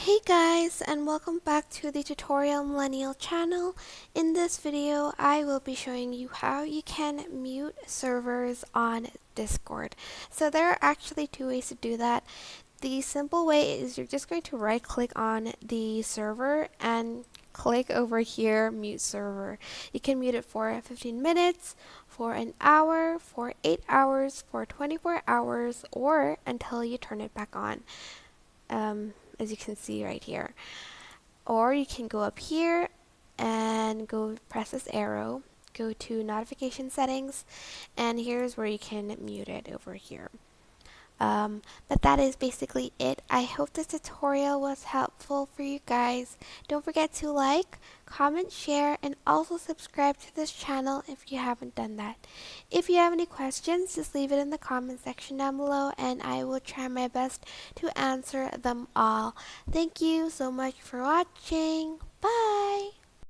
Hey guys, and welcome back to the Tutorial Millennial channel. In this video, I will be showing you how you can mute servers on Discord. So there are actually two ways to do that. The simple way is you're just going to right click on the server and click over here, mute server. You can mute it for 15 minutes, for an hour, for 8 hours, for 24 hours, or until you turn it back on. As you can see right here. Or you can go up here and go press this arrow, go to notification settings, and here's where you can mute it over here. But that is basically it. I hope this tutorial was helpful for you guys. Don't forget to like, comment, share, and also subscribe to this channel if you haven't done that. If you have any questions, just leave it in the comment section down below and I will try my best to answer them all. Thank you so much for watching. Bye!